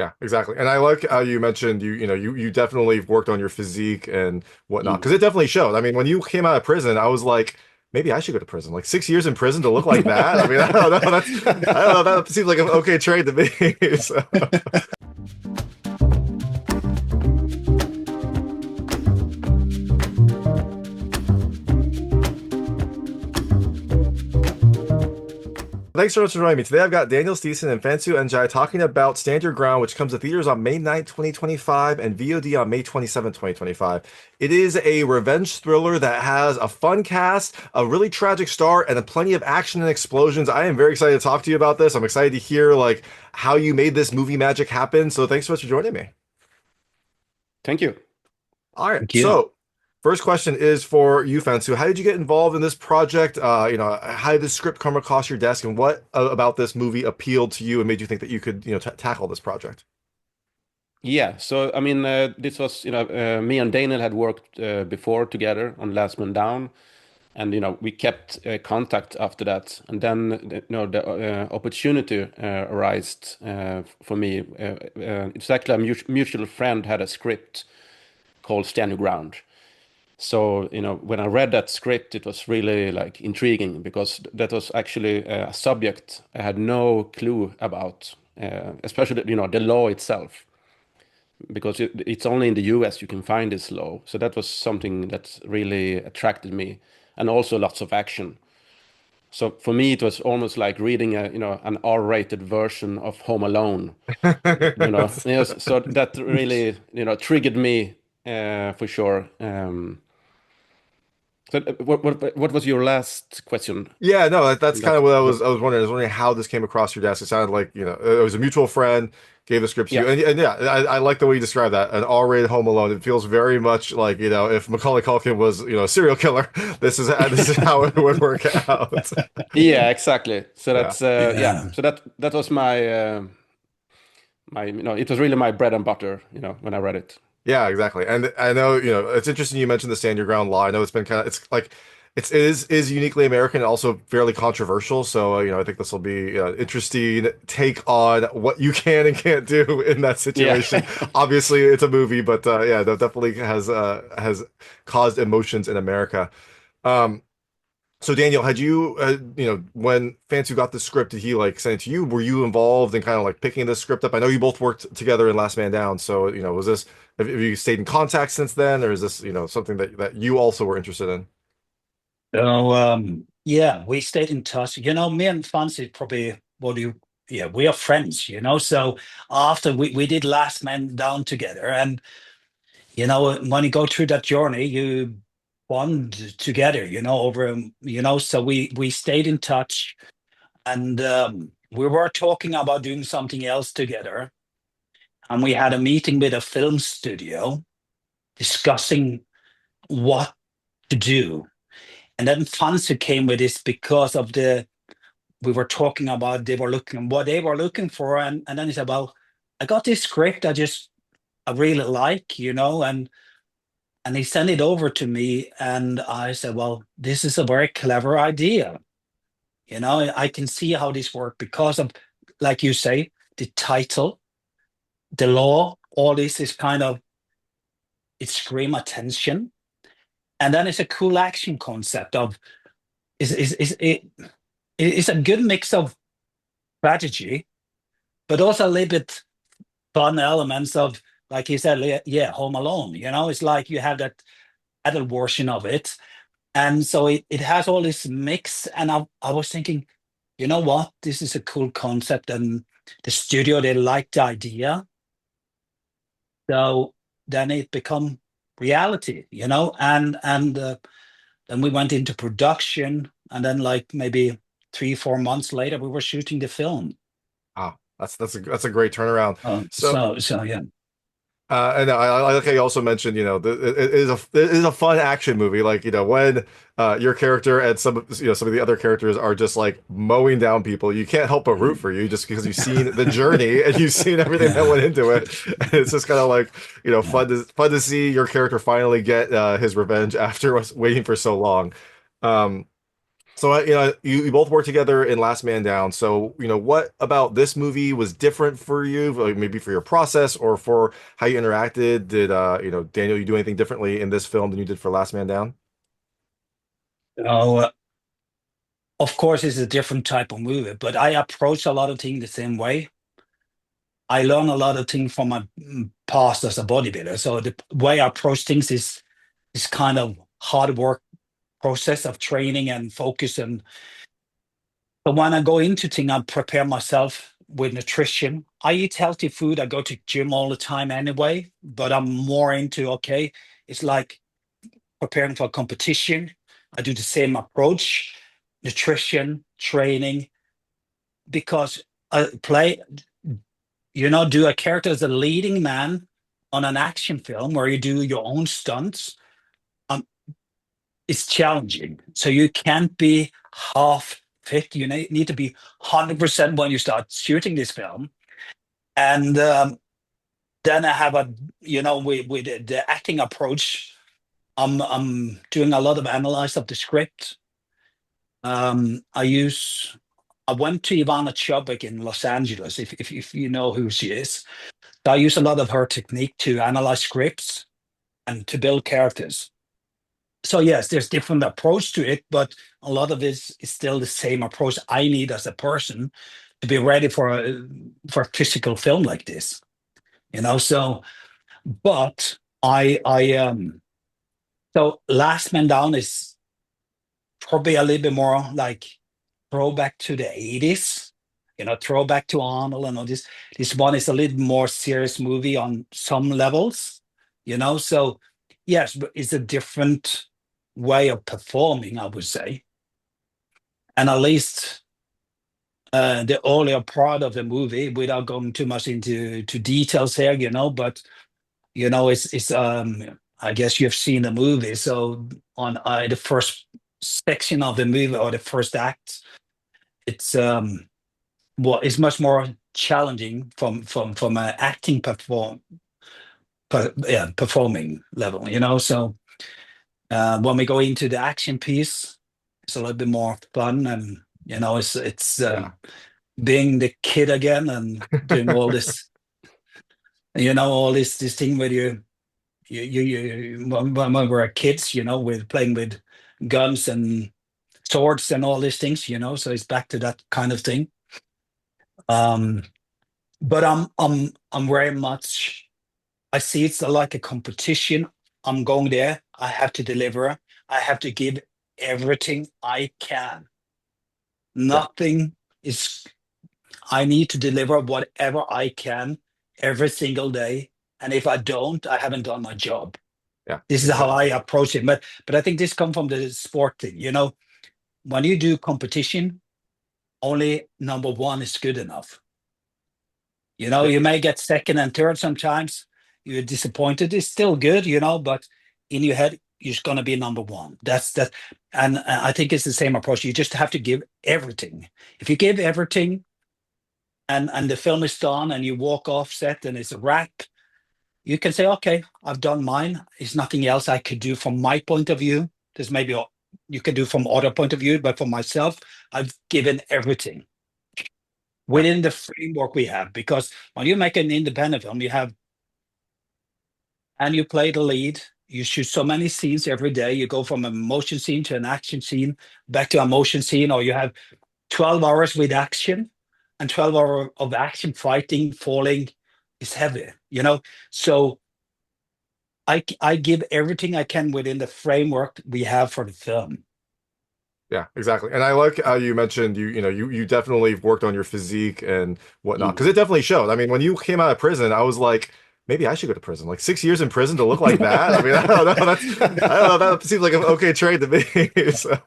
Yeah, exactly. And I like how you mentioned you definitely worked on your physique and whatnot because Mm. it definitely showed. I mean, when you came out of prison, I was like, maybe I should go to prison. Like 6 years in prison to look like that. I mean, I don't know. I don't know. That seems like an okay trade to me. So. Thanks so much for joining me. Today I've got Daniel Stisen and Fansu Njie talking about Stand Your Ground, which comes to theaters on May 9th, 2025 and VOD on May 27th, 2025. It is a revenge thriller that has a fun cast, a really tragic start, and plenty of action and explosions. I am very excited to talk to you about this. I'm excited to hear like how you made this movie magic happen. So thanks so much for joining me. Thank you. All right. Thank you. So, first question is for you, Fansu. How did you get involved in this project? How did the script come across your desk, and what about this movie appealed to you and made you think that you could, t tackle this project? Yeah, so I mean, this was, me and Daniel had worked before together on Last Man Down, and we kept contact after that. And then, the opportunity arose for me. It's actually a mutual friend had a script called Stand Your Ground. So, when I read that script, it was really like intriguing because that was actually a subject I had no clue about, especially, the law itself, because it's only in the US you can find this law. So that was something that really attracted me, and also lots of action. So for me, it was almost like reading an R-rated version of Home Alone. Yes. So that really triggered me for sure. So what was your last question? Yeah, no, that's kind That of what what? I was wondering. I was wondering how this came across your desk. It sounded like, it was a mutual friend gave the script to Yeah. you. And yeah, I like the way you described that. An R-rated Home Alone. It feels very much like, if Macaulay Culkin was, a serial killer, this is how it would work out. Yeah, exactly. So Yeah. that's yeah. Yeah. So that was my it was really my bread and butter, when I read it. Yeah, exactly. And I know, it's interesting you mentioned the stand your ground law. I know it's been it's like it is uniquely American and also fairly controversial. So, I think this will be interesting take on what you can and can't do in that Yeah. situation. Obviously, it's a movie, but yeah, that definitely has caused emotions in America. Um, so Daniel, had you when Fansu got the script, did he like send it to you? Were you involved in kind of like picking this script up? I know you both worked together in Last Man Down, so was this have you stayed in contact since then, or is this something that you also were interested in? So yeah, we stayed in touch. Me and Fancy probably what do you yeah, we are friends, So after we did Last Man Down together, and when you go through that journey, you bond together, over so we stayed in touch, and we were talking about doing something else together. And we had a meeting with a film studio discussing what to do. And then Fancy came with this because of we were talking about what they were looking for. And then he said, well, I got this script I really like, and he sent it over to me. And I said, well, this is a very clever idea. I can see how this works because of, like you say, the title, the law, all this is kind of, it scream attention. And then it's a cool action concept of, it's a good mix of strategy, but also a little bit fun elements of, like you said, yeah, Home Alone. It's like you have that adult version of it, and so it has all this mix. And I was thinking, you know what, this is a cool concept, and the studio they liked the idea, so then it become reality, and then we went into production, and then like maybe 3 4 months later, we were shooting the film. Wow, that's a great turnaround. So So yeah. and I like how you also mentioned, it is a fun action movie. Like, when your character and some of the other characters are just like mowing down people, you can't help but root for you just because you've seen the journey and you've seen everything that Yeah. went into it. And it's just kind of like, Yeah. fun to see your character finally get his revenge after waiting for so long. Um, So, you both worked together in Last Man Down. So, what about this movie was different for you? Like maybe for your process or for how you interacted? Did, Daniel, you do anything differently in this film than you did for Last Man Down? Oh, of course, it's a different type of movie, but I approach a lot of things the same way. I learn a lot of things from my past as a bodybuilder. So the way I approach things is kind of hard work process of training and focus. And but when I go into things, I prepare myself with nutrition. I eat healthy food. I go to gym all the time anyway, but I'm more into okay. It's like preparing for a competition. I do the same approach, nutrition, training, because I play, do a character as a leading man on an action film where you do your own stunts. Um, it's challenging. So you can't be half fit. You need to be 100% when you start shooting this film. And then I have with the acting approach, I'm doing a lot of analysis of the script. I went to Ivana Chubbuck in Los Angeles, if you know who she is. So I use a lot of her technique to analyze scripts and to build characters. So yes, there's different approach to it, but a lot of it is still the same approach I need as a person to be ready for a physical film like this. So but so Last Man Down is probably a little bit more like throwback to the 80s, throwback to Arnold and all this. This one is a little more serious movie on some levels, So yes, but it's a different way of performing, I would say. And at least the earlier part of the movie, without going too much into details here, but it's I guess you've seen the movie. So on the first section of the movie or the first act, it's it's much more challenging from an acting performing level, So when we go into the action piece, it's a little bit more fun, and it's being the kid again and doing all this, all this thing where when we were kids, with playing with guns and swords and all these things, So it's back to that kind of thing. Um, but I'm very much. I see it's like a competition. I'm going there. I have to deliver. I have to give everything I can. Yeah. Nothing is. I need to deliver whatever I can every single day. And if I don't, I haven't done my job. Yeah. This is how I approach it. But I think this comes from the sport thing. When you do competition, only number one is good enough. Yeah. You may get second and third sometimes. You're disappointed. It's still good, but in your head, you're just going to be number one. That's that. And I think it's the same approach. You just have to give everything. If you give everything and the film is done and you walk off set and it's a wrap, you can say, okay, I've done mine. There's nothing else I could do from my point of view. There's maybe you can do from other point of view, but for myself, I've given everything within the framework we have. Because when you make an independent film, and you play the lead, you shoot so many scenes every day. You go from a motion scene to an action scene, back to a motion scene, or you have 12 hours with action, and 12 hours of action, fighting, falling is heavy, So I give everything I can within the framework we have for the film. Yeah, exactly. And I like how you mentioned you definitely worked on your physique and whatnot because it definitely showed. I mean, when you came out of prison, I was like, maybe I should go to prison. Like 6 years in prison to look like that. I mean, I don't know. I don't know. That seems like an okay trade to me. So.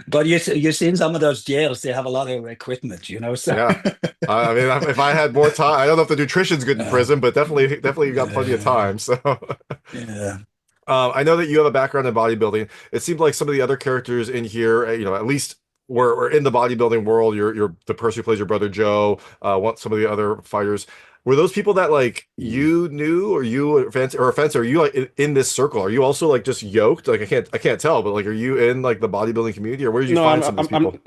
But you've seen some of those jails; they have a lot of equipment, So Yeah, I mean, if I had more time, I don't know if the nutrition's good in prison, but definitely you got plenty of time. So. Yeah. I know that you have a background in bodybuilding. It seemed like some of the other characters in here, at least were in the bodybuilding world. You're the person who plays your brother Joe. Some of the other fighters. Were those people that like you knew, or you or Fansu, are you like in this circle? Are you also like just yoked? Like I can't tell, but like are you in like the bodybuilding community, or where did you No, find some of these people?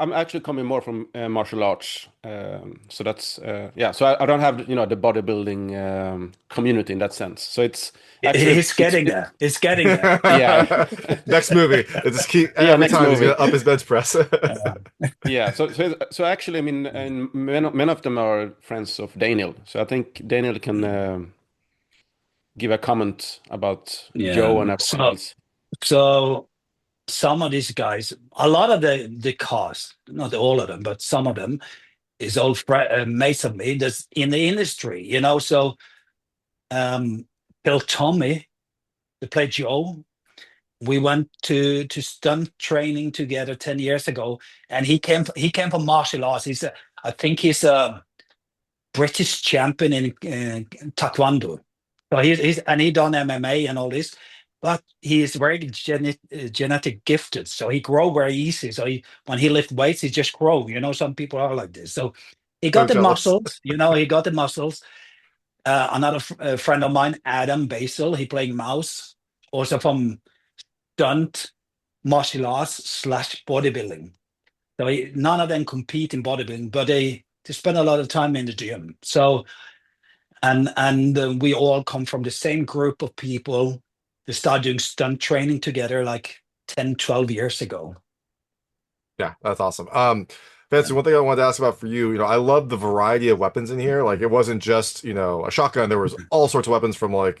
I'm actually coming more from martial arts. So that's yeah. So I don't have the bodybuilding community in that sense. So it's actually He's getting there. He's getting there. yeah. Next movie. It just keep Yeah, every next time he's movie. gonna up his bench press. Yeah. So actually, I mean, and many of them are friends of Daniel. So I think Daniel can give a comment about Yeah. Joe and everyone So else. so some of these guys, a lot of the cast, not all of them, but some of them is old mates of me that's in the industry, So Bill Tommy, they played Joe. We went to stunt training together 10 years ago, and he came from martial arts. I think he's a British champion in Taekwondo. So he done MMA and all this, but he is very genetic gifted. So he grow very easy. So when he lift weights, he just grow. Some people are like this. So he So got the jealous. muscles. He got the muscles. Another friend of mine, Adam Basil, he playing mouse, also from stunt martial arts slash bodybuilding. So none of them compete in bodybuilding, but they spend a lot of time in the gym. So and we all come from the same group of people. They started doing stunt training together like 10, 12 years ago. Yeah, that's awesome. Fancy, one thing I wanted to ask about for you, I love the variety of weapons in here. Like it wasn't just, a shotgun. There was all sorts of weapons from like,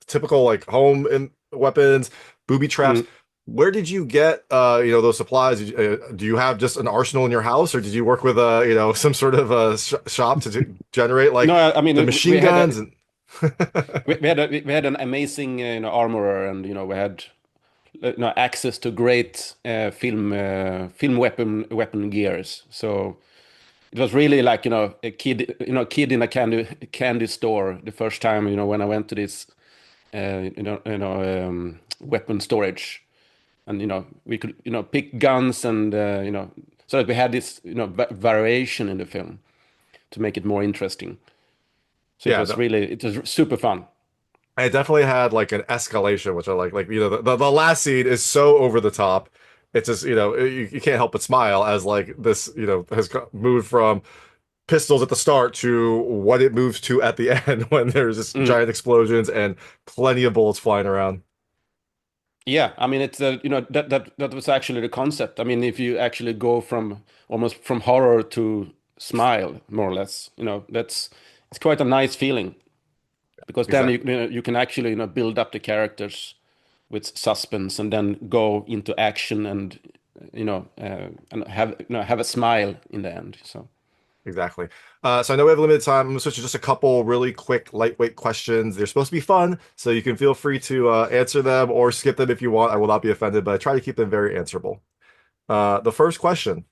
typical like home and weapons, booby traps. Mm. Where did you get, those supplies? Do you have just an arsenal in your house, or did you work with some sort of shop to generate No, like I mean the machine guns and we had an amazing armorer, and we had access to great film weapon gears. So it was really like a kid in a candy store the first time when I went to this weapon storage, and we could pick guns, and so that we had this variation in the film to make it more interesting. So yeah, it was super fun. I definitely had like an escalation, which I like, the last scene is so over the top. It's just, you can't help but smile as like this, has moved from pistols at the start to what it moves to at the end when there's just Mm. giant explosions and plenty of bullets flying around. Yeah, I mean it's that was actually the concept. I mean, if you actually go from almost from horror to smile, more or less, it's quite a nice feeling, because then Exactly. you can actually build up the characters with suspense, and then go into action, and and have a smile in the end. So Exactly. So I know we have limited time. I'm gonna switch to just a couple really quick, lightweight questions. They're supposed to be fun, so you can feel free to answer them or skip them if you want. I will not be offended, but I try to keep them very answerable. The first question.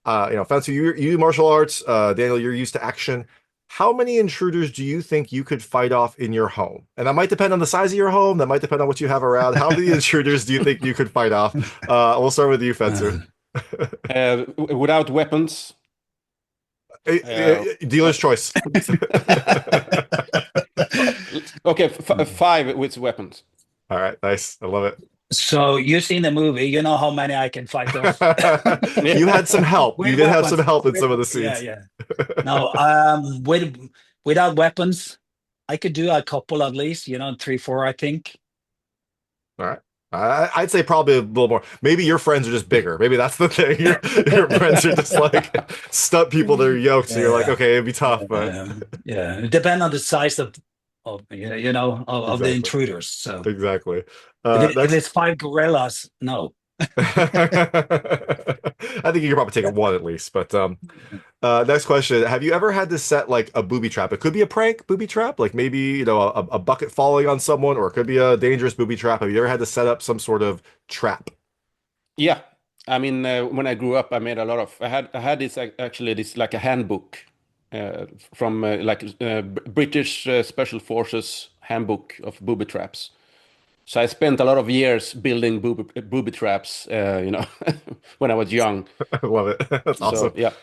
Fancy, you do martial arts. Daniel, you're used to action. How many intruders do you think you could fight off in your home? And that might depend on the size of your home. That might depend on what you have around. How many intruders do you think you could fight off? We'll start with you, Fansu. without weapons, uh, Dealer's choice. okay, five with weapons. All right, nice. I love it. So you've seen the movie, you know how many I can fight off. You had some help. You With did have some weapons. help in some of the Yeah, scenes. yeah. No, without weapons, I could do a couple at least, 3, 4, I think. All right. I'd say probably a little more. Maybe your friends are just bigger. Maybe that's the thing. Your friends are just like stunt people that are yoked. So you're like, Yeah. okay, it'd be tough, but Yeah. It depends on the size of of the exactly, intruders. So exactly. if Next, it's 5 gorillas, no. I think you could probably take it one at least. But next question: have you ever had to set like a booby trap? It could be a prank booby trap, like maybe a bucket falling on someone, or it could be a dangerous booby trap. Have you ever had to set up some sort of trap? Yeah, I mean, when I grew up, I made a lot of. I had this actually this like a handbook from like British Special Forces handbook of booby traps. So I spent a lot of years building booby traps, when I was young. I love it. That's So awesome. yeah,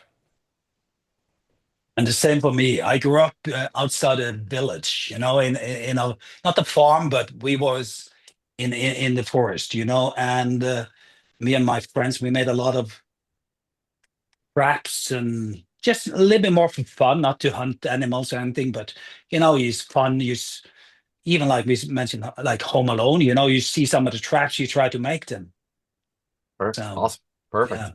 And the same for me. I grew up outside a village, in a not the farm, but we was in the forest, and me and my friends, we made a lot of traps and just a little bit more for fun, not to hunt animals or anything, but it's fun. Even like we mentioned, like Home Alone, you see some of the traps, you try to make them. So Awesome. Perfect. yeah.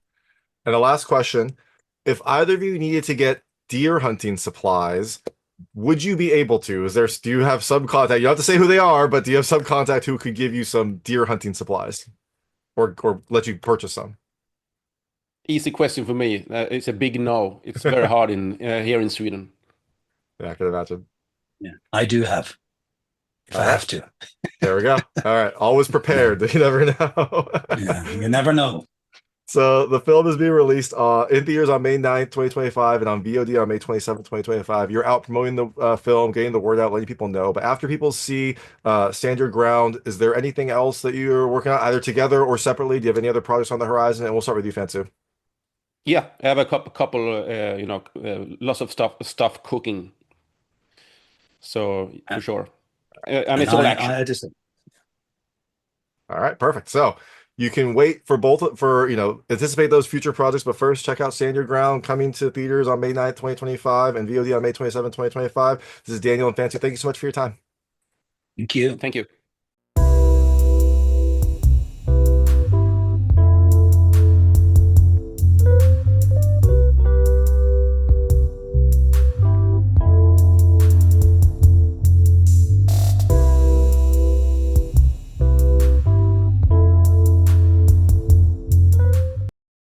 And the last question, if either of you needed to get deer hunting supplies, would you be able to? Do you have some contact? You don't have to say who they are, but do you have some contact who could give you some deer hunting supplies or let you purchase some? Easy question for me. It's a big no. It's very hard in here in Sweden. Yeah, I can imagine. Yeah, I do have, if All I right. have to. There we go. All right. Always Yeah, prepared. You never know. yeah, you never know. So the film is being released in theaters on May 9th, 2025, and on VOD on May 27th, 2025. You're out promoting the film, getting the word out, letting people know. But after people see Stand Your Ground, is there anything else that you're working on, either together or separately? Do you have any other projects on the horizon? And we'll start with you, Fansu. Yeah, I have a couple, lots of stuff cooking. So for sure, and And it's all action. I just All right, perfect. So you can wait for both anticipate those future projects, but first check out Stand Your Ground coming to theaters on May 9th, 2025 and VOD on May 27th, 2025. This is Daniel and Fancy. Thank you so much for your time. thank you. Thank you.